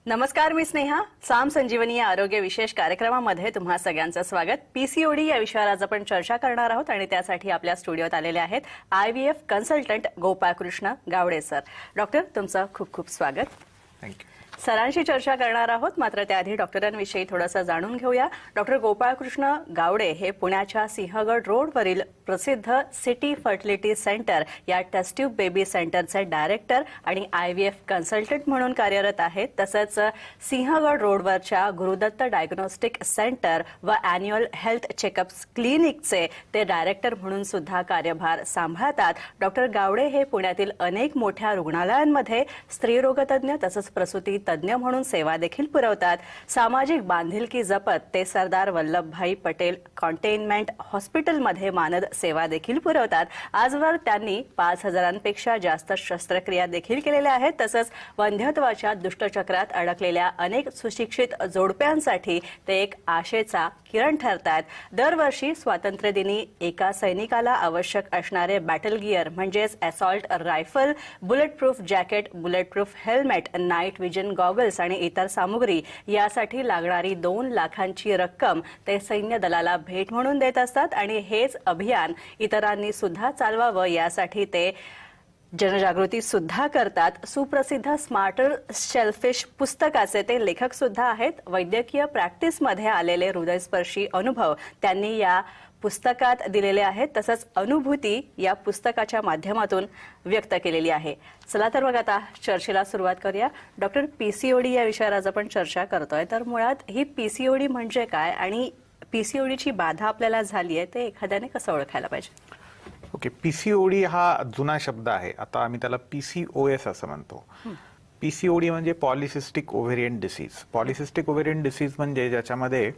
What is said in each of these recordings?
नमस्कार, मी स्नेहा. साम संजीवनी या आरोग्य विशेष कार्यक्रमामध्ये तुम्हा सगळ्यांचं स्वागत. पीसीओडी या विषयावर आज आपण चर्चा करणार आहोत आणि त्यासाठी आपल्या स्टुडिओत आलेले आहेत IVF consultant Gopalkrishna Gawade sir. Doctor, तुमचं खूप खूप स्वागत. थँक्यू. सरांशी चर्चा करणार आहोत, मात्र त्याआधी डॉक्टरांविषयी थोडंसं जाणून घेऊया. डॉक्टर गोपाळकृष्ण गावडे हे पुण्याच्या सिंहगड रोडवरील प्रसिद्ध सिटी फर्टिलिटी सेंटर या टेस्ट ट्यूब बेबी सेंटरचे डायरेक्टर आणि IVF कन्सल्टंट म्हणून कार्यरत आहेत. तसंच सिंहगड रोडवरच्या गुरुदत्त डायग्नोस्टिक सेंटर व अॅन्युअल हेल्थ चेकअप्स क्लिनिकचे ते डायरेक्टर म्हणून सुद्धा कार्यभार सांभाळतात. डॉक्टर गावडे हे पुण्यातील अनेक मोठ्या रुग्णालयांमध्ये स्त्रीरोगतज्ञ तसंच प्रसूती तज्ञ म्हणून सेवा देखील पुरवतात. सामाजिक बांधिलकी जपत ते सरदार वल्लभभाई पटेल कंटेनमेंट हॉस्पिटलमध्ये मानद सेवा देखील पुरवतात. आजवर त्यांनी 5,000पेक्षा जास्त शस्त्रक्रिया देखील केलेल्या आहेत. तसंच वंध्यत्वाच्या दुष्टचक्रात अडकलेल्या अनेक सुशिक्षित जोडप्यांसाठी ते एक आशेचा किरण ठरतात. दरवर्षी स्वातंत्र्यदिनी एका सैनिकाला आवश्यक असणारे बॅटल गिअर म्हणजेच assault rifle, bullet proof jacket, bullet proof helmet, night vision goggles आणि इतर सामुग्री यासाठी लागणारी 2 लाखांची रक्कम ते सैन्य दलाला भेट म्हणून देत असतात. आणि हेच अभियान इतरांनी सुद्धा चालवावं यासाठी ते जनजागृती सुद्धा करतात. सुप्रसिद्ध स्मार्टर शेलफिश पुस्तकाचे ते लेखक सुद्धा आहेत. वैद्यकीय प्रॅक्टिसमध्ये आलेले हृदयस्पर्शी अनुभव त्यांनी या पुस्तकात दिलेले आहेत. तसंच अनुभूती या पुस्तकाच्या माध्यमातून व्यक्त केलेली आहे. चला तर मग आता चर्चेला सुरुवात करूया. डॉक्टर, पीसीओडी या विषयावर आज आपण चर्चा करतोय, तर मुळात ही पीसीओडी म्हणजे काय आणि पीसीओडीची बाधा आपल्याला झाली आहे ते एखाद्याने कसं ओळखायला पाहिजे? ओके, पीसीओडी हा जुना शब्द आहे. आता आम्ही त्याला PCOS असं म्हणतो. पीसीओडी म्हणजे polycystic ovarian disease. Polycystic ovarian disease म्हणजे ज्याच्यामध्ये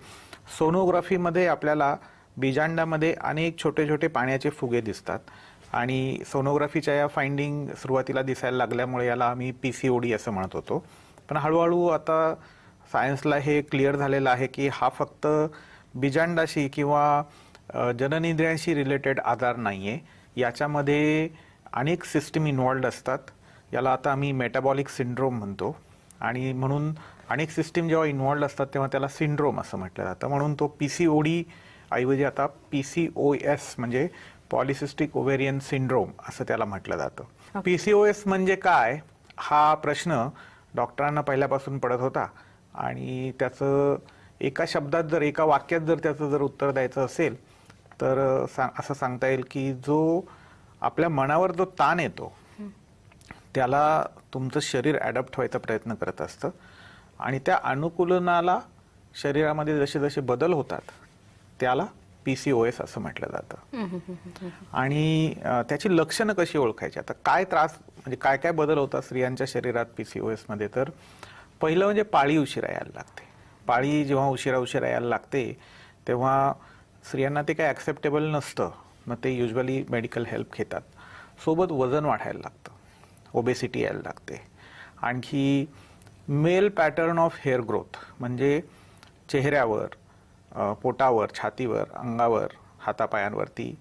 सोनोग्राफीमध्ये आपल्याला बीजांडामध्ये अनेक छोटे छोटे पाण्याचे फुगे दिसतात आणि सोनोग्राफीच्या या फाइंडिंग सुरुवातीला दिसायला लागल्यामुळे याला आम्ही पीसीओडी असं म्हणत होतो. पण हळूहळू आता सायन्सला हे क्लिअर झालेलं आहे की हा फक्त बीजांडाशी किंवा जननेंद्रियांशी रिलेटेड आजार नाहीये. याच्यामध्ये अनेक सिस्टीम इन्व्हॉल्ड असतात. याला आता आम्ही मेटाबॉलिक सिंड्रोम म्हणतो आणि म्हणून अनेक सिस्टीम जेव्हा इन्व्हॉल्ड असतात तेव्हा त्याला सिंड्रोम असं म्हटलं जातं. म्हणून तो पीसीओडी ऐवजी आता PCOS म्हणजे पॉलिसिस्टिक ओव्हेरियन सिंड्रोम असं त्याला म्हटलं जातं. PCOS म्हणजे काय हा प्रश्न डॉक्टरांना पहिल्यापासून पडत होता आणि त्याचं एका शब्दात जर एका वाक्यात जर त्याचं जर उत्तर द्यायचं असेल तर असं सांगता येईल की जो आपल्या मनावर जो ताण येतो त्याला तुमचं शरीर अडॅप्ट व्हायचा प्रयत्न करत असतं आणि त्या अनुकूलनाला शरीरामध्ये जसे जसे बदल होतात त्याला PCOS असं म्हटलं जातं. आणि त्याची लक्षणं कशी ओळखायची? आता काय त्रास म्हणजे काय काय बदल होतात स्त्रियांच्या शरीरात PCOS मध्ये? तर पहिलं म्हणजे पाळी उशिरा यायला लागते. पाळी जेव्हा उशिरा यायला लागते तेव्हा स्त्रियांना ते काही ॲक्सेप्टेबल नसतं. मग ते युजली मेडिकल हेल्प घेतात. सोबत वजन वाढायला लागतं, ओबेसिटी यायला लागते. आणखी male pattern of hair growth म्हणजे चेहऱ्यावर, पोटावर, छातीवर, अंगावर, हातापायांवरती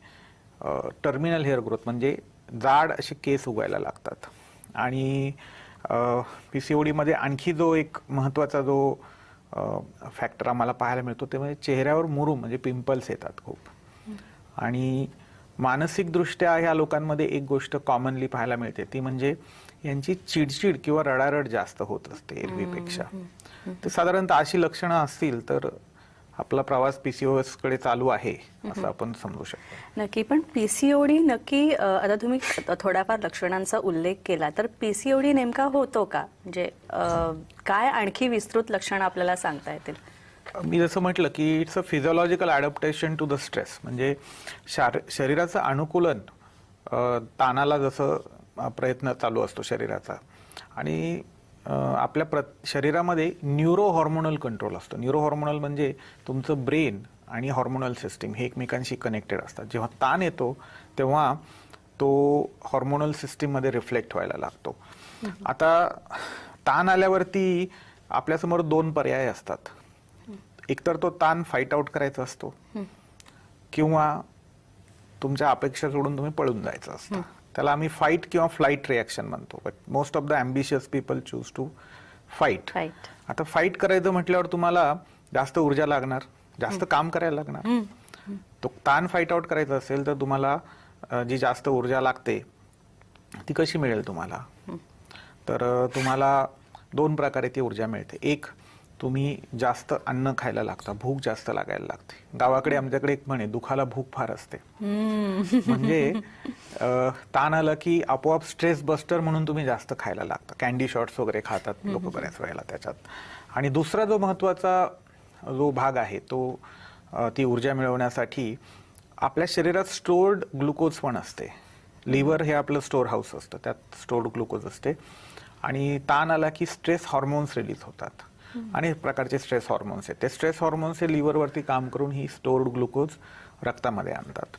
टर्मिनल हेअर ग्रोथ म्हणजे जाड असे केस उगायला लागतात. आणि पीसीओडीमध्ये आणखी जो एक महत्त्वाचा जो फॅक्टर आम्हाला पाहायला मिळतो ते म्हणजे चेहऱ्यावर मुरूम म्हणजे पिंपल्स येतात खूप. आणि मानसिकदृष्ट्या ह्या लोकांमध्ये एक गोष्ट कॉमनली पाहायला मिळते ती म्हणजे यांची चिडचिड किंवा रडारड जास्त होत असते एरवीपेक्षा. तर साधारणतः अशी लक्षणं असतील तर आपला प्रवास PCOS कडे चालू आहे असं आपण समजू शकतो. नक्की. पण पीसीओडी नक्की, आता तुम्ही थोड्याफार लक्षणांचा उल्लेख केला, तर पीसीओडी नेमका होतो का? म्हणजे काय आणखी विस्तृत लक्षणं आपल्याला सांगता येतील? मी जसं म्हटलं की it's a physiological adaptation to the stress. म्हणजे शरीराचं अनुकूलन ताणाला जसं प्रयत्न चालू असतो शरीराचा. आणि आपल्या शरीरामध्ये न्यूरो हॉर्मोनल कंट्रोल असतो. न्यूरो हॉर्मोनल म्हणजे तुमचं ब्रेन आणि हॉर्मोनल सिस्टीम हे एकमेकांशी कनेक्टेड असतात. जेव्हा ताण येतो तेव्हा तो हॉर्मोनल सिस्टीममध्ये रिफ्लेक्ट व्हायला लागतो. आता ताण आल्यावरती आपल्यासमोर 2 पर्याय असतात. एकतर तो ताण फाईट आउट करायचा असतो किंवा तुमच्या अपेक्षा सोडून तुम्ही पळून जायचं असतं. त्याला आम्ही फाईट किंवा फ्लाईट रिॲक्शन म्हणतो. But most of the ambitious people choose to fight. आता फाईट करायचं म्हटल्यावर तुम्हाला जास्त ऊर्जा लागणार, जास्त काम करायला लागणार. तो ताण फाईट आउट करायचा असेल तर तुम्हाला जी जास्त ऊर्जा लागते ती कशी मिळेल तुम्हाला? तर तुम्हाला दोन प्रकारे ती ऊर्जा मिळते. एक, तुम्ही जास्त अन्न खायला लागता, भूक जास्त लागायला लागते. गावाकडे आमच्याकडे एक म्हणे, दुखाला भूक फार असते. म्हणजे ताण आलं की आपोआप स्ट्रेस बस्टर म्हणून तुम्ही जास्त खायला लागता. कॅन्डी शॉट्स वगैरे खातात लोक बऱ्याच वेळेला त्याच्यात. आणि दुसरा जो महत्वाचा जो भाग आहे तो ती ऊर्जा मिळवण्यासाठी आपल्या शरीरात स्टोर्ड ग्लुकोज पण असते. लिव्हर हे आपलं स्टोअर हाऊस असतं, त्यात स्टोर्ड ग्लुकोज असते. आणि ताण आला की स्ट्रेस हॉर्मोन्स रिलीज होतात. अनेक प्रकारचे स्ट्रेस हॉर्मोन्स आहेत. ते स्ट्रेस हॉर्मोन्स हे लिव्हरवरती काम करून ही स्टोर्ड ग्लुकोज रक्तामध्ये आणतात.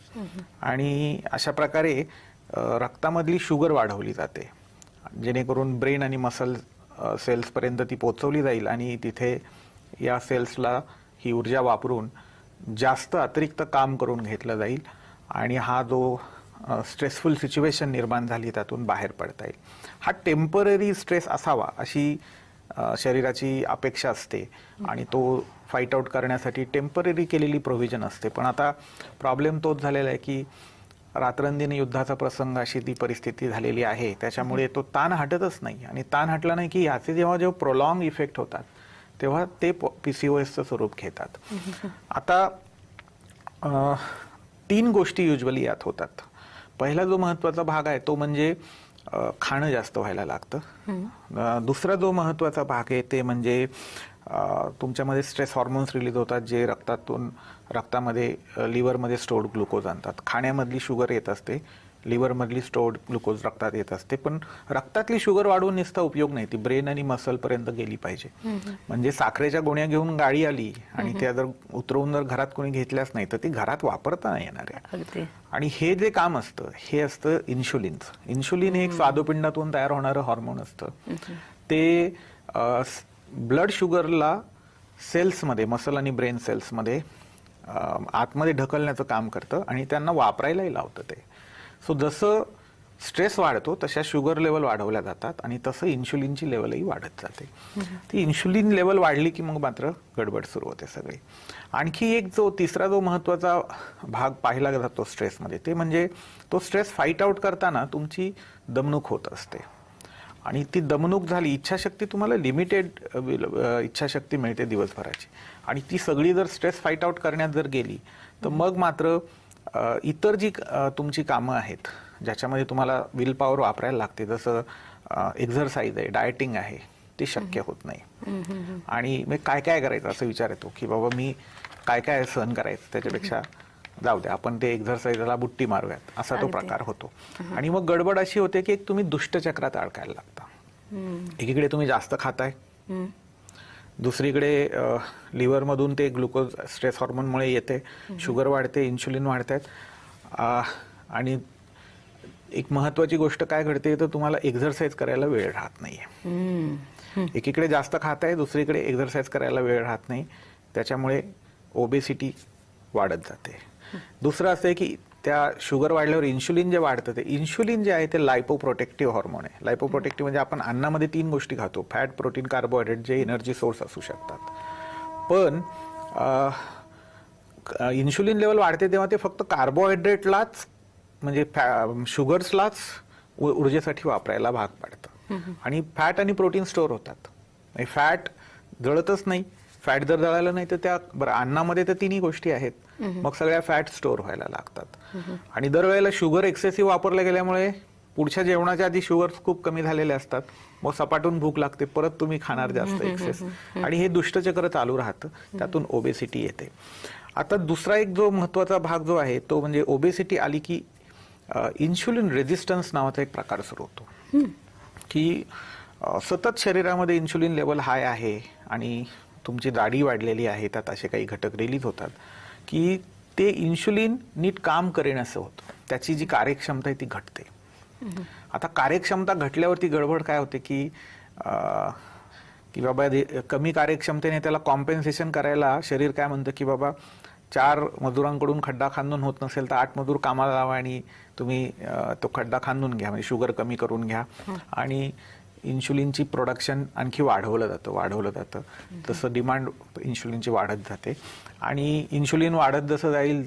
आणि अशा प्रकारे रक्तामधली शुगर वाढवली जाते, जेणेकरून ब्रेन आणि मसल सेल्स पर्यंत ती पोहोचवली जाईल आणि तिथे या सेल्सला ही ऊर्जा वापरून जास्त अतिरिक्त काम करून घेतलं जाईल आणि हा जो स्ट्रेसफुल सिच्युएशन निर्माण झाली त्यातून बाहेर पडता येईल. हा टेम्पररी स्ट्रेस असावा अशी शरीराची अपेक्षा असते आणि तो फाईट आउट करण्यासाठी टेम्पररी केलेली प्रोव्हिजन असते. पण आता प्रॉब्लेम तोच झालेला आहे की रात्रंदिन युद्धाचा प्रसंग अशी ती परिस्थिती झालेली आहे. त्याच्यामुळे तो ताण हटतच नाही आणि ताण हटला नाही की याचे जेव्हा प्रोलॉंग इफेक्ट होतात तेव्हा ते पीसीओएसचं स्वरूप घेतात. आता 3 गोष्टी युजली यात होतात. पहिला जो महत्वाचा भाग आहे तो म्हणजे खाणं जास्त व्हायला लागतं. दुसरा जो महत्वाचा भाग आहे ते म्हणजे तुमच्यामध्ये स्ट्रेस हॉर्मोन्स रिलीज होतात जे रक्तामध्ये लिव्हरमध्ये स्टोर्ड ग्लुकोज आणतात. खाण्यामधली शुगर येत असते, लिव्हरमधली स्टोर्ड ग्लुकोज रक्तात येत असते. पण रक्तातली शुगर वाढवून नुसता उपयोग नाही, ती ब्रेन आणि मसल पर्यंत गेली पाहिजे. म्हणजे साखरेच्या गोण्या घेऊन गाडी आली आणि त्या जर उतरवून जर घरात कोणी घेतल्याच नाही तर ती घरात वापरता नाही येणार आहे. आणि हे जे काम असतं हे असतं इन्शुलिनचं. इन्शुलिन हे एक स्वादुपिंडातून तयार होणारं हॉर्मोन असतं. ते ब्लड शुगरला सेल्समध्ये, मसल आणि ब्रेन सेल्समध्ये आतमध्ये ढकलण्याचं काम करतं आणि त्यांना वापरायलाही लावतं ते. सो जसं स्ट्रेस वाढतो तशा शुगर लेवल वाढवल्या जातात आणि तसं इन्शुलिनची लेवलही वाढत जाते. ती इन्शुलिन लेवल वाढली की मग मात्र गडबड सुरू होते सगळी. आणखी एक तिसरा जो महत्वाचा भाग पाहिला जातो स्ट्रेसमध्ये ते म्हणजे तो स्ट्रेस फाईट आउट करताना तुमची दमणूक होत असते. आणि ती दमणूक झाली, इच्छाशक्ती तुम्हाला लिमिटेड इच्छाशक्ती मिळते दिवसभराची आणि ती सगळी जर स्ट्रेस फाईट आउट करण्यात जर गेली तर मग मात्र इतर जी तुमची कामं आहेत ज्याच्यामध्ये तुम्हाला विल पॉवर वापरायला लागते, जसं एक्झरसाइज आहे, डायटिंग आहे, ते शक्य होत नाही. आणि मग काय काय करायचं असं विचार येतो की बाबा मी काय काय सहन करायचं, त्याच्यापेक्षा जाऊ द्या आपण ते एक्झरसाइजला बुट्टी मारूयात असा तो प्रकार होतो. आणि मग गडबड अशी होते की तुम्ही दुष्टचक्रात अडकायला लागता. एकीकडे तुम्ही जास्त खाताय, दुसरीकडे लिव्हरमधून ते ग्लुकोज स्ट्रेस हॉर्मोनमुळे येते, शुगर वाढते, इन्शुलिन वाढतात. आणि एक महत्वाची गोष्ट काय घडते तर तुम्हाला एक्झरसाइज करायला वेळ राहत नाहीये. एकीकडे जास्त खाताय, दुसरीकडे एक्झरसाइज करायला वेळ राहत नाही, त्याच्यामुळे ओबेसिटी वाढत जाते. दुसरं असं आहे की त्या शुगर वाढल्यावर इन्शुलिन जे वाढतं ते इन्शुलिन जे आहे ते लायपोप्रोटेक्टिव्ह हॉर्मोन आहे. लायपोप्रोटेक्टिव्ह म्हणजे आपण अन्नामध्ये 3 गोष्टी खातो, फॅट, प्रोटीन, कार्बोहायड्रेट, जे एनर्जी सोर्स असू शकतात. पण इन्शुलिन लेवल वाढते तेव्हा ते फक्त कार्बोहायड्रेटलाच म्हणजे शुगर्सलाच ऊर्जेसाठी वापरायला भाग पाडतं आणि फॅट आणि प्रोटीन स्टोअर होतात. फॅट जळतच नाही, फॅट जर जळालं नाही तर त्या बरं अन्नामध्ये तर 3 गोष्टी आहेत, मग सगळ्या फॅट स्टोअर व्हायला लागतात. आणि दरवेळेला शुगर एक्सेसिव्ह वापरल्या गेल्यामुळे पुढच्या जेवणाच्या आधी शुगर खूप कमी झालेले असतात, मग सपाटून भूक लागते, परत तुम्ही खाणार जास्त एक्सेस आणि हे दुष्टचक्र चालू राहतं, त्यातून ओबेसिटी येते. आता दुसरा एक जो महत्वाचा भाग जो आहे तो म्हणजे ओबेसिटी आली की इन्शुलिन रेझिस्टन्स नावाचा एक प्रकार सुरू होतो की सतत शरीरामध्ये इन्शुलिन लेवल हाय आहे आणि तुमची जाडी वाढलेली आहे, त्यात असे काही घटक रिलीज होतात की ते इन्शुलिन नीट काम करेनसं होतं, त्याची जी कार्यक्षमता आहे ती घटते. आता कार्यक्षमता घटल्यावरती गडबड काय होते की बाबा कमी कार्यक्षमतेने त्याला कॉम्पेन्सेशन करायला शरीर काय म्हणतं की बाबा 4 मजुरांकडून खड्डा खांदून होत नसेल तर 8 मजूर कामाला लावा आणि तुम्ही तो खड्डा खांदून घ्या, म्हणजे शुगर कमी करून घ्या. आणि इन्शुलिनची प्रोडक्शन आणखी वाढवलं जातं तसं डिमांड इन्शुलिनची वाढत जाते आणि इन्शुलिन वाढत जसं जाईल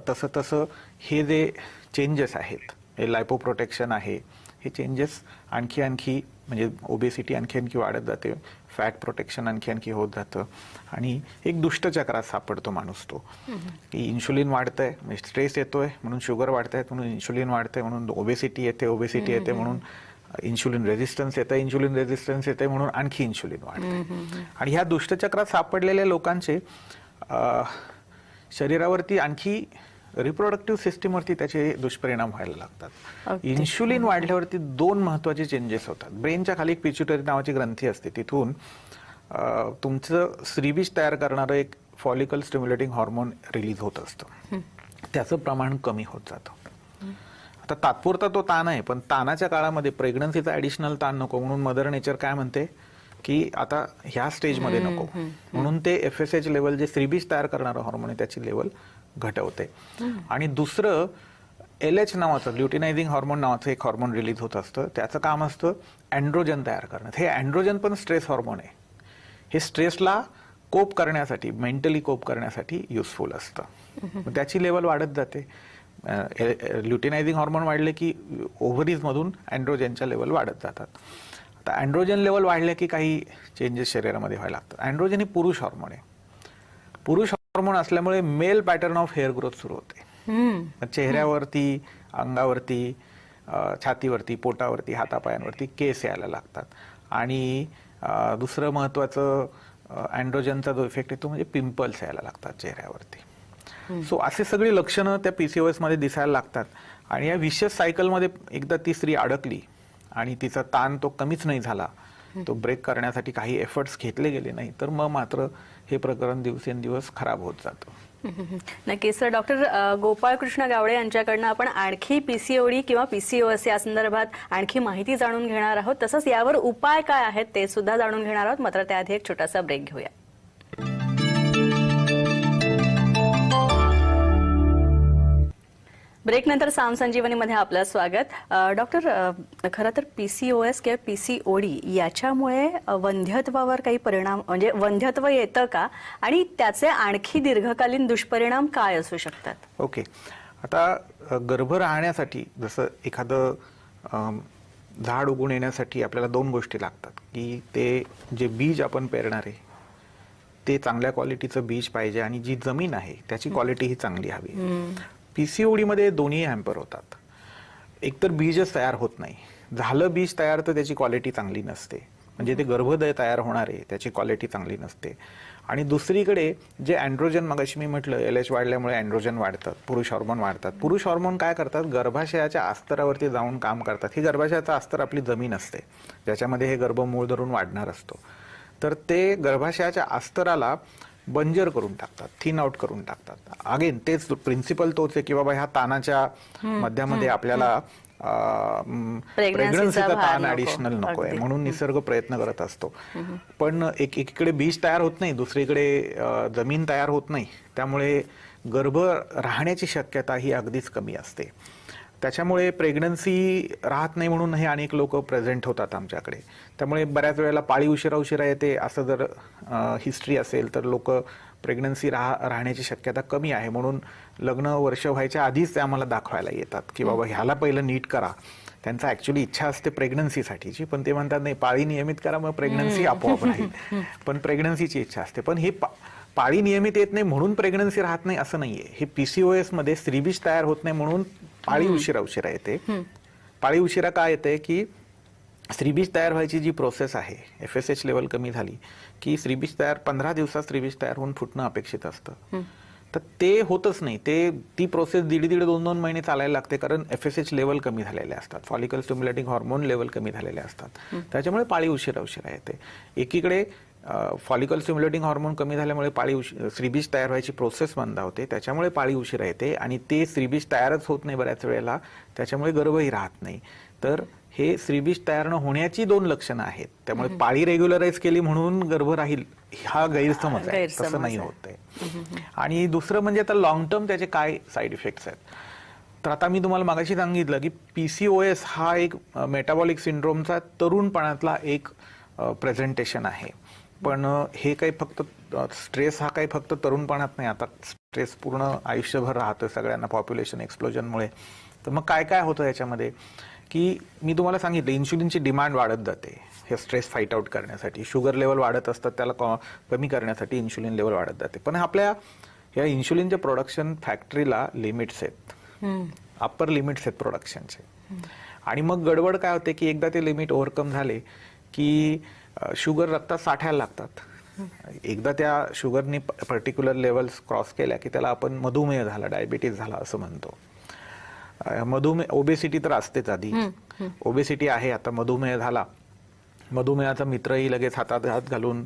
तसं तसं हे जे चेंजेस आहेत, हे लायपोप्रोटेक्शन आहे, हे चेंजेस आणखी म्हणजे ओबेसिटी आणखी वाढत जाते, फॅट प्रोटेक्शन आणखी होत जातं आणि एक दुष्टचक्रात सापडतो माणूस तो, की इन्शुलिन वाढतंय म्हणजे स्ट्रेस येतोय म्हणून शुगर वाढतंय, म्हणून इन्शुलिन वाढतंय म्हणून ओबेसिटी येते म्हणून इन्शुलिन रेझिस्टन्स येते म्हणून आणखी इन्शुलिन वाढते आणि ह्या दुष्टचक्रात सापडलेल्या लोकांचे शरीरावरती आणखी रिप्रोडक्टिव्ह सिस्टीमवरती त्याचे दुष्परिणाम व्हायला लागतात. इन्शुलिन वाढल्यावरती दोन महत्वाचे चेंजेस होतात. ब्रेनच्या खाली एक पिच्युटरी नावाची ग्रंथी असते, तिथून तुमचं श्रीबीज तयार करणारं एक फॉलिकल स्टिम्युलेटिंग हॉर्मोन रिलीज होत असतं, त्याचं प्रमाण कमी होत जातं. आता तात्पुरता तो ताण आहे, पण ताणाच्या काळामध्ये प्रेग्नन्सीचा ऍडिशनल ताण नको म्हणून मदर नेचर काय म्हणते की आता ह्या स्टेजमध्ये नको, म्हणून ते FSH लेवल जे श्रीबीज तयार करणारं हॉर्मोन आहे त्याची लेवल घटवते. आणि दुसरं LH नावाचं ल्युटिनायझिंग हॉर्मोन नावाचं एक हॉर्मोन रिलीज होत असतं, त्याचं काम असतं अँड्रोजन तयार करणं. हे अँड्रोजन पण स्ट्रेस हॉर्मोन आहे, हे स्ट्रेसला कोप करण्यासाठी, मेंटली कोप करण्यासाठी युजफुल असतं, त्याची लेवल वाढत जाते. ल्युटिनायझिंग हॉर्मोन वाढले की ओव्हरीजमधून अँड्रोजनच्या लेवल वाढत जातात. आता अँड्रोजन लेवल वाढले की काही चेंजेस शरीरामध्ये व्हायला लागतात. अँड्रोजन हे पुरुष हॉर्मोन आहे, पुरुष हॉर्मोन असल्यामुळे male pattern of hair growth सुरू होते. चेहऱ्यावरती, अंगावरती, छातीवरती, पोटावरती, हातापायांवरती केस यायला लागतात. आणि दुसरं महत्वाचं अँड्रोजनचा जो इफेक्ट आहे तो म्हणजे पिंपल्स यायला लागतात चेहऱ्यावरती. सो असे सगळी लक्षणं त्या PCOS मध्ये दिसायला लागतात आणि या विशियस सायकलमध्ये एकदा ती स्त्री अडकली आणि तिचा ताण तो कमीच नाही झाला, तो ब्रेक करण्यासाठी काही एफर्ट्स घेतले गेले नाही, तर मग मात्र हे प्रकरण दिवसेंदिवस खराब होत जातं. नक्कीच सर. डॉक्टर गोपाळकृष्ण गावडे यांच्याकडनं आपण आणखी PCOD किंवा PCOS या संदर्भात आणखी माहिती जाणून घेणार आहोत, तसंच यावर उपाय काय आहेत ते सुद्धा जाणून घेणार आहोत. मात्र त्याआधी एक छोटासा ब्रेक घेऊया. ब्रेक नंतर साम संजीवनीमध्ये आपलं स्वागत. डॉक्टर, खरं तर PCOS किंवा PCOD याच्यामुळे वंध्यत्वावर काही परिणाम, म्हणजे वंध्यत्व येतं का आणि त्याचे आणखी दीर्घकालीन दुष्परिणाम काय असू शकतात? ओके, आता गर्भ राहण्यासाठी जसं एखादं झाड उगवून येण्यासाठी आपल्याला दोन गोष्टी लागतात, की ते जे बीज आपण पेरणार आहे ते चांगल्या क्वालिटीचं बीज पाहिजे आणि जी जमीन आहे त्याची क्वालिटी ही चांगली हवी. PCOD मध्ये दोन्ही हॅम्पर होतात. एकतर बीजच तयार होत नाही, झालं बीज तयार तर त्याची क्वालिटी चांगली नसते, म्हणजे ते गर्भदय तयार होणार आहे त्याची क्वालिटी चांगली नसते. आणि दुसरीकडे जे अँड्रोजन, मगाशी मी म्हटलं LH वाढल्यामुळे अँड्रोजन वाढतात, पुरुष हॉर्मोन वाढतात. पुरुष हॉर्मोन काय करतात, गर्भाशयाच्या अस्तरावरती जाऊन काम करतात. ही गर्भाशयाचा अस्तर आपली जमीन असते ज्याच्यामध्ये हे गर्भ मूळ धरून वाढणार असतो, तर ते गर्भाशयाच्या अस्तराला बंजर करून टाकतात, थिन आउट करून टाकतात. अगेन तेच प्रिन्सिपल तोच आहे की बाबा ह्या ताणाच्या मध्यामध्ये आपल्याला प्रेग्नन्सीचा ताण ऍडिशनल नकोय म्हणून निसर्ग प्रयत्न करत असतो. पण एकीकडे बीज तयार होत नाही, दुसरीकडे जमीन तयार होत नाही, त्यामुळे गर्भ राहण्याची शक्यता ही अगदीच कमी असते. त्याच्यामुळे प्रेग्नन्सी राहत नाही म्हणून हे अनेक लोक प्रेझेंट होतात आमच्याकडे. त्यामुळे बऱ्याच वेळेला पाळी उशिरा येते असं जर हिस्ट्री असेल तर लोक प्रेग्नन्सी राहण्याची शक्यता कमी आहे म्हणून लग्न वर्ष व्हायच्या आधीच ते आम्हाला दाखवायला येतात की बाबा ह्याला पहिलं नीट करा. त्यांचा ऍक्च्युली इच्छा असते प्रेग्नन्सीसाठीची, पण ते म्हणतात नाही पाळी नियमित करा मग प्रेग्नन्सी आपोआप राहील. पण प्रेग्नन्सीची इच्छा असते, पण हे पाळी नियमित येत नाही म्हणून प्रेग्नन्सी राहत नाही असं नाहीये. हे PCOS मध्ये स्त्रीबीज तयार होत नाही म्हणून पाळी उशिरा येते. पाळी उशिरा काय येते की स्त्रीबीज तयार व्हायची जी प्रोसेस आहे, FSH लेवल कमी झाली की स्त्रीबीज तयार 15 दिवसात स्त्रीबीज तयार होऊन फुटणं अपेक्षित असतं, तर ते होतच नाही. ती प्रोसेस 1.5-2 महिने चालायला लागते, कारण FSH लेवल कमी झालेले असतात, फॉलिकल स्टिम्युलेटिंग हॉर्मोन लेवल कमी झालेले असतात, त्याच्यामुळे पाळी उशिरा येते. एकीकडे फॉलिकल स्टिम्युलेटिंग हॉर्मोन कमी झाल्यामुळे स्त्रीबीज तयार व्हायची प्रोसेस बंद होते, त्याच्यामुळे पाळी उशिरा येते आणि ते स्त्रीबीज तयारच होत नाही बऱ्याच वेळेला, त्याच्यामुळे गर्भही राहत नाही. तर हे स्त्रीबीज तयार न होण्याची दोन लक्षणं आहेत. त्यामुळे पाळी रेग्युलराईज केली म्हणून गर्भ राहील हा गैरसमज आहे, तसं नाही होत आहे. आणि दुसरं म्हणजे आता लॉंग टर्म त्याचे काय साईड इफेक्ट्स आहेत, तर आता मी तुम्हाला मागाशी सांगितलं की PCOS हा एक मेटाबॉलिक सिंड्रोमचा तरुणपणातला एक प्रेझेंटेशन आहे. पण हे काही फक्त स्ट्रेस हा काही फक्त तरुणपणात नाही, आता स्ट्रेस पूर्ण आयुष्यभर राहतं सगळ्यांना पॉप्युलेशन एक्सप्लोजनमुळे. तर मग काय काय होतं याच्यामध्ये की मी तुम्हाला सांगितलं इन्शुलिनची डिमांड वाढत जाते हे स्ट्रेस फाईट आउट करण्यासाठी. शुगर लेवल वाढत असतात, त्याला कमी करण्यासाठी इन्शुलिन लेवल वाढत जाते. पण आपल्या या इन्शुलिनच्या प्रोडक्शन फॅक्टरीला लिमिट्स आहेत, अप्पर लिमिट्स आहेत प्रोडक्शनचे. आणि मग गडबड काय होते की एकदा ते लिमिट ओव्हरकम झाले की शुगर रक्तात साठायला लागतात. एकदा त्या शुगरनी पर्टिक्युलर लेवल्स क्रॉस केल्या की त्याला आपण मधुमेह झाला, डायबिटीज झाला असं म्हणतो. मधुमेह, ओबेसिटी तर असतेच आधी, ओबेसिटी आहे, आता मधुमेह झाला. मधुमेहाचा मित्रही लगेच हातात हात घालून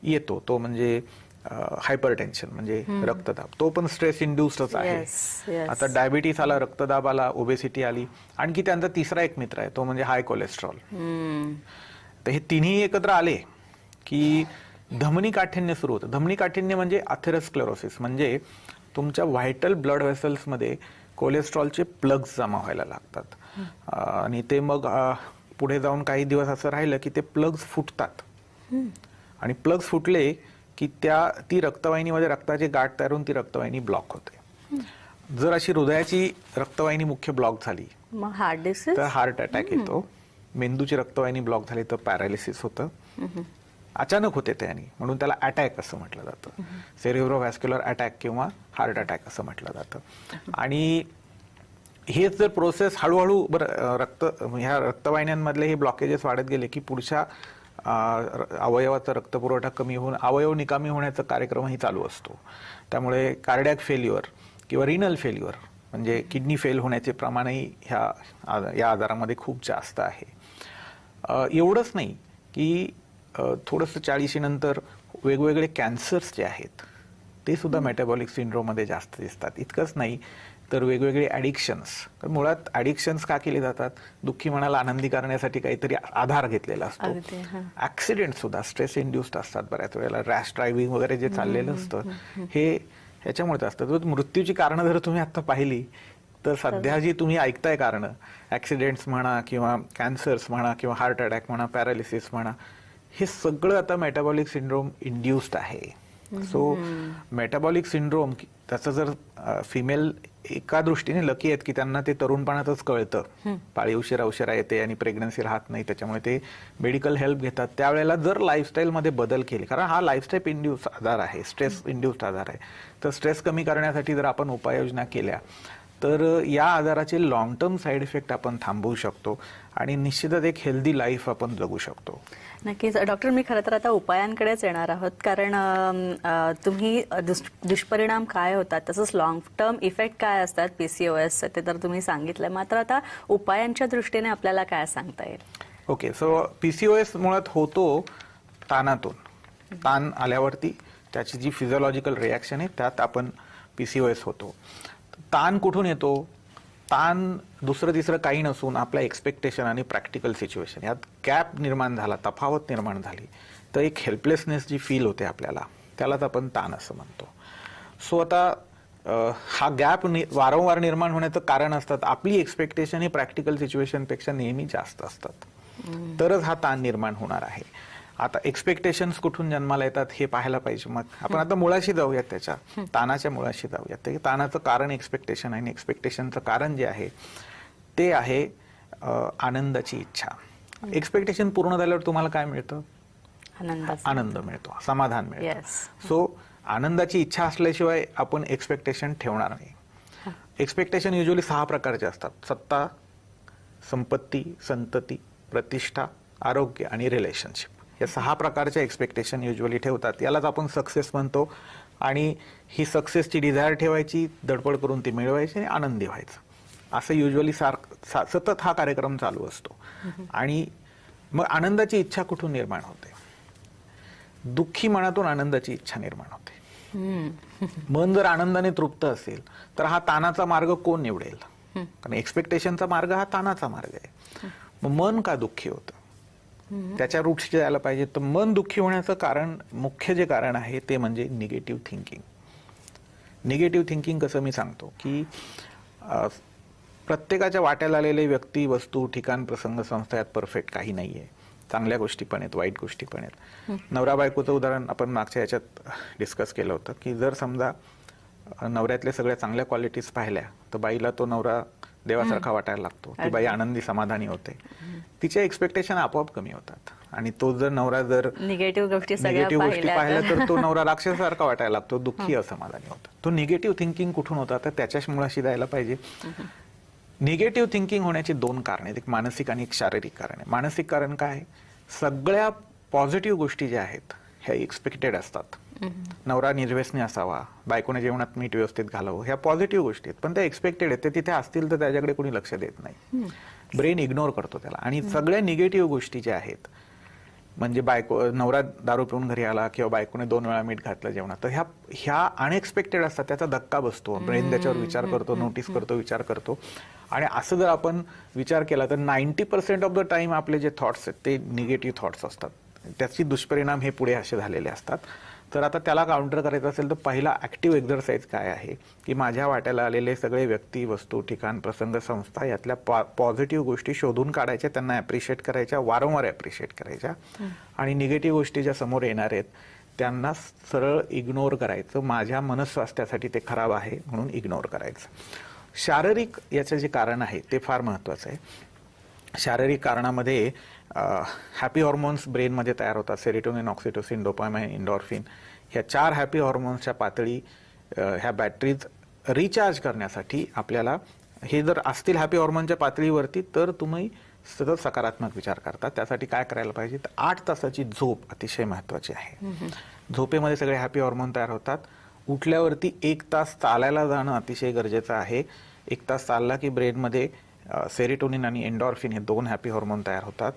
येतो, तो म्हणजे हायपरटेन्शन म्हणजे रक्तदाब. तो पण स्ट्रेस इंड्युस्डच आहे. आता डायबिटीस आला, रक्तदाब आला, ओबेसिटी आली, आणखी त्यांचा तिसरा एक मित्र आहे तो म्हणजे हाय कोलेस्ट्रॉल. तर हे तिन्ही एकत्र आले की धमनी काठिण्य सुरू होतं. धमनी काठिण्य म्हणजे अथेरोस्क्लेरोसिस, म्हणजे तुमच्या व्हायटल ब्लड व्हेसल्समध्ये कोलेस्ट्रॉलचे प्लग्स जमा व्हायला लागतात. आणि ते मग पुढे जाऊन काही दिवस असं राहिलं की ते प्लग्स फुटतात. आणि प्लग्स फुटले की ती रक्तवाहिनीमध्ये रक्ताची गाठ तयार होऊन ती रक्तवाहिनी ब्लॉक होते. जर अशी हृदयाची रक्तवाहिनी मुख्य ब्लॉक झाली तर हार्ट अटॅक येतो. मेंदूची रक्तवाहिनी ब्लॉक झाली तर पॅरालिसिस होतं. अचानक होते त्याने, म्हणून त्याला अटॅक असं म्हटलं जातं. सेरिब्रोव्हॅस्क्युलर अटॅक किंवा हार्ट अटॅक असं म्हटलं जातं. आणि हेच जर प्रोसेस हळूहळू ह्या रक्तवाहिन्यांमधले हे ब्लॉकेजेस वाढत गेले की पुढच्या अवयवाचा रक्तपुरवठा कमी होऊन अवयव निकामी होण्याचा कार्यक्रमही चालू असतो. त्यामुळे कार्डियाक फेल्युअर किंवा रिनल फेल्युअर म्हणजे किडनी फेल होण्याचे प्रमाणही या आजारामध्ये खूप जास्त आहे. एवढंच नाही की थोडंसं 40 नंतर वेगवेगळे कॅन्सर्स जे आहेत ते सुद्धा मेटाबॉलिक सिंड्रोममध्ये जास्त दिसतात. इतकंच नाही तर वेगवेगळे ॲडिक्शन्स. तर मुळात ॲडिक्शन्स का केले जातात? दुःखी मनाला आनंदी करण्यासाठी काहीतरी आधार घेतलेला असतो. ॲक्सिडेंट सुद्धा स्ट्रेस इंड्युस्ड असतात बऱ्याच वेळेला. रॅश ड्रायव्हिंग वगैरे जे चाललेलं असतं हे ह्याच्यामुळेच असतं. मृत्यूची कारणं जर तुम्ही आता पाहिली तर सध्या जी तुम्ही ऐकताय कारणं, ॲक्सिडेंट्स म्हणा किंवा कॅन्सर्स म्हणा किंवा हार्ट अटॅक म्हणा, पॅरालिसिस म्हणा, हे सगळं आता मेटाबॉलिक सिंड्रोम इंड्युस्ड आहे. सो मेटाबॉलिक सिंड्रोम त्याचं जर फिमेल एका दृष्टीने लकी आहेत की त्यांना ते तरुणपणातच कळतं, पाळी उशिरा येते आणि प्रेग्नन्सी राहत नाही, त्याच्यामुळे ते मेडिकल हेल्प घेतात. त्यावेळेला जर लाईफस्टाईलमध्ये बदल केले, कारण हा लाईफस्टाईल इंड्युस्ड आजार आहे, स्ट्रेस इंड्युस्ड आजार आहे, तर स्ट्रेस कमी करण्यासाठी जर आपण उपाययोजना केल्या तर या आजाराचे लॉंग टर्म साईड इफेक्ट आपण थांबवू शकतो आणि निश्चितच एक हेल्दी लाईफ आपण जगू शकतो. नक्कीच डॉक्टर, मी खरं तर आता उपायांकडेच येणार आहोत, कारण तुम्ही दुष्परिणाम काय होतात तसंच लॉंग टर्म इफेक्ट काय असतात PCOS ते तर तुम्ही सांगितलं. मात्र आता उपायांच्या दृष्टीने आपल्याला काय सांगता येईल? ओके, सो PCOS मुळात होतो ताणातून. ताण आल्यावरती त्याची जी फिजिओलॉजिकल रिॲक्शन आहे त्यात आपण PCOS होतो. ताण कुठून येतो? ताण दुसरं तिसरं काही नसून आपल्या एक्सपेक्टेशन आणि प्रॅक्टिकल सिच्युएशन यात गॅप निर्माण झाला, तफावत निर्माण झाली तर एक हेल्पलेसनेस जी फील होते आपल्याला, त्यालाच आपण ताण असं म्हणतो. सो आता हा गॅप वारंवार निर्माण होण्याचं कारण असतात आपली एक्सपेक्टेशन ही प्रॅक्टिकल सिच्युएशनपेक्षा नेहमी जास्त असतात, तरच हा ताण निर्माण होणार आहे. आता एक्सपेक्टेशन्स कुठून जन्माला येतात हे पाहायला पाहिजे. मग आपण आता मुळाशी जाऊयात, त्याच्या ताणाच्या मुळाशी जाऊयात. ते ताणाचं कारण एक्सपेक्टेशन आहे आणि एक्सपेक्टेशनचं कारण जे आहे ते आहे आनंदाची इच्छा. एक्सपेक्टेशन पूर्ण झाल्यावर तुम्हाला काय मिळतं? आनंद मिळतो, समाधान मिळतं. सो आनंदाची इच्छा असल्याशिवाय आपण एक्सपेक्टेशन ठेवणार नाही. एक्सपेक्टेशन युजली 6 प्रकारचे असतात: सत्ता, संपत्ती, संतती, प्रतिष्ठा, आरोग्य आणि रिलेशनशिप. या 6 प्रकारच्या एक्सपेक्टेशन युजली ठेवतात. यालाच आपण सक्सेस म्हणतो. आणि ही सक्सेसची डिझायर ठेवायची, धडपड करून ती मिळवायची आणि आनंदी व्हायचं, असं युजली सतत हा कार्यक्रम चालू असतो. आणि मग आनंदाची इच्छा कुठून निर्माण होते? दुःखी मनातून आनंदाची इच्छा निर्माण होते. मन जर आनंदाने तृप्त असेल तर हा ताणाचा मार्ग कोण निवडेल? कारण एक्सपेक्टेशनचा मार्ग हा ताणाचा मार्ग आहे. मग मन का दुःखी होतं? त्याच्या रूट्सचे जायला पाहिजे. तर मन दुःखी होण्याचं कारण, मुख्य जे कारण आहे ते म्हणजे निगेटिव्ह थिंकिंग. निगेटिव्ह थिंकिंग कसं मी सांगतो की प्रत्येकाच्या वाट्याला आलेले व्यक्ती, वस्तू, ठिकाण, प्रसंग, संस्था यात परफेक्ट काही नाहीये. चांगल्या गोष्टी पण आहेत, वाईट गोष्टी पण आहेत. नवरा बायकोचं उदाहरण आपण मागच्या याच्यात डिस्कस केलं होतं की जर समजा नवऱ्यातल्या सगळ्या चांगल्या क्वालिटीज पाहिल्या तर बाईला तो नवरा देवासारखा वाटायला लागतो. ती बाई आनंदी समाधानी होते. तिचे एक्सपेक्टेशन आपोआप कमी होतात. आणि तो जर नवरा जर निगेटिव्ह गोष्टी पाहिल्या तर तो नवरा राक्षसासारखा वाटायला लागतो, दुःखी असमाधानी होतो. तो निगेटिव्ह थिंकिंग कुठून होतं तर त्याच्याच मुळाशी जायला पाहिजे. निगेटिव्ह थिंकिंग होण्याची 2 कारणे आहेत, एक मानसिक आणि एक शारीरिक कारण आहे. मानसिक कारण काय आहे? सगळ्या पॉझिटिव्ह गोष्टी ज्या आहेत ह्या एक्सपेक्टेड असतात. नवरा निर्व्यसनी असावा, बायकोने जेवणात मीठ व्यवस्थित घालावं, ह्या पॉझिटिव्ह गोष्टी आहेत, पण त्या एक्सपेक्टेड आहेत. ते तिथे असतील तर त्याच्याकडे कोणी लक्ष देत नाही. ब्रेन इग्नोर करतो त्याला. आणि सगळ्या निगेटिव्ह गोष्टी ज्या आहेत म्हणजे नवरा दारू पिऊन घरी आला किंवा बायकोने 2 वेळा मीठ घातलं जेवणात, तर ह्या अनएक्सपेक्टेड असतात. त्याचा धक्का बसतो, ब्रेन त्याच्यावर विचार करतो, नोटीस करतो, विचार करतो. आणि असं जर आपण विचार केला तर 90% ऑफ द टाइम आपले जे थॉट्स आहेत ते निगेटिव्ह थॉट्स असतात. त्याचे दुष्परिणाम हे पुढे असे झालेले असतात. तर आता त्याला काउंटर करायचं असेल तर पहिला ऍक्टिव्ह एक्झरसाइज काय आहे की माझ्या वाट्याला आलेले सगळे व्यक्ती, वस्तू, ठिकाण, प्रसंग, संस्था यातल्या पॉझिटिव्ह गोष्टी शोधून काढायच्या, त्यांना ॲप्रिशिएट करायच्या, वारंवार ॲप्रिशिएट करायच्या. आणि निगेटिव्ह गोष्टी ज्या समोर येणार आहेत त्यांना सरळ इग्नोर करायचं. माझ्या मनस्वास्थ्यासाठी ते खराब आहे म्हणून इग्नोर करायचं. शारीरिक याचं जे कारण आहे ते फार महत्वाचं आहे. शारीरिक कारणामध्ये हॅपी हॉर्मोन्स ब्रेनमध्ये तयार होतात. सेरोटोनिन, ऑक्सिटोसिन, डोपामाइन, एंडोर्फिन ह्या 4 हॅपी हॉर्मोन्सच्या पातळी ह्या बॅटरीज रिचार्ज करण्यासाठी आपल्याला हे जर असतील हॅपी हॉर्मोनच्या पातळीवरती तर तुम्ही सतत सकारात्मक विचार करता. त्यासाठी काय करायला पाहिजे तर 8 तासाची झोप अतिशय महत्वाची आहे. झोपेमध्ये सगळे हॅपी हॉर्मोन तयार होतात. उठल्यावरती 1 तास चालायला जाणं अतिशय गरजेचं आहे. 1 तास चालला की ब्रेनमध्ये सेरोटोनिन आणि एंडोर्फिन हे 2 हॅपी हॉर्मोन तयार होतात.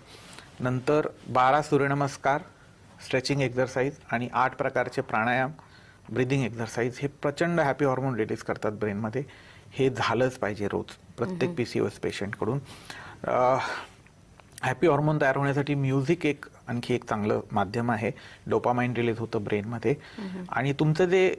नंतर 12 सूर्यनमस्कार, स्ट्रेचिंग एक्झरसाइज आणि 8 प्रकारचे प्राणायाम, ब्रिदिंग एक्झरसाइज हे प्रचंड हॅपी हॉर्मोन रिलीज करतात ब्रेनमध्ये. हे झालंच पाहिजे रोज प्रत्येक PCOS पेशंटकडून. हॅपी हॉर्मोन तयार होण्यासाठी म्युझिक आणखी एक चांगलं माध्यम आहे. डोपामाइन रिलीज होतं ब्रेनमध्ये. आणि तुमचं जे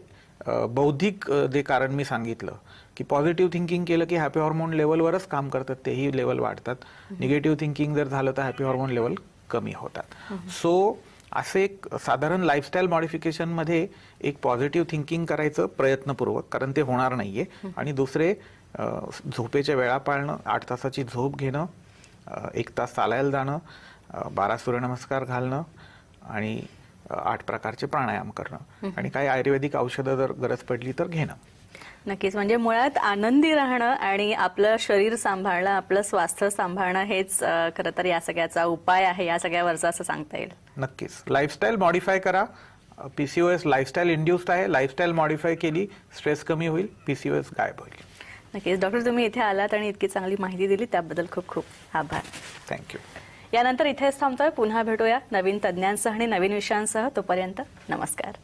बौद्धिक जे कारण मी सांगितलं की पॉझिटिव्ह थिंकिंग केलं की हॅपी हॉर्मोन लेवलवरच काम करतात, तेही लेवल वाढतात. निगेटिव्ह थिंकिंग जर झालं तर हॅपी हॉर्मोन लेवल कमी होतात. सो असे एक साधारण लाईफस्टाईल मॉडिफिकेशनमध्ये एक पॉझिटिव्ह थिंकिंग करायचं प्रयत्नपूर्वक, कारण ते होणार नाहीये. आणि दुसरे झोपेच्या वेळा पाळणं, 8 तासाची झोप घेणं, 1 तास चालायला जाणं, 12 सूर्यनमस्कार घालणं आणि 8 प्रकारचे प्राणायाम करणं आणि काही आयुर्वेदिक औषधं जर गरज पडली तर घेणं. नक्कीच. म्हणजे मुळात आनंदी राहणं आणि आपलं शरीर सांभाळणं, आपलं स्वास्थ्य सांभाळणं हेच खरं तर या सगळ्याचा उपाय आहे, या सगळ्यावरचा असं सांगता येईल. नक्कीच. लाईफस्टाईल मॉडिफाय करा. PCOS लाईफस्टाईल इंड्युस्ड आहे. लाईफस्टाईल मॉडिफाय केली, स्ट्रेस कमी होईल, PCOS गायब होईल. नक्कीच. डॉक्टर, तुम्ही इथे आलात आणि इतकी चांगली माहिती दिली त्याबद्दल खूप खूप आभार. थँक्यू. यानंतर इथेच थांबतोय. पुन्हा भेटूया नवीन तज्ज्ञांसह आणि नवीन विषयांसह. तोपर्यंत नमस्कार.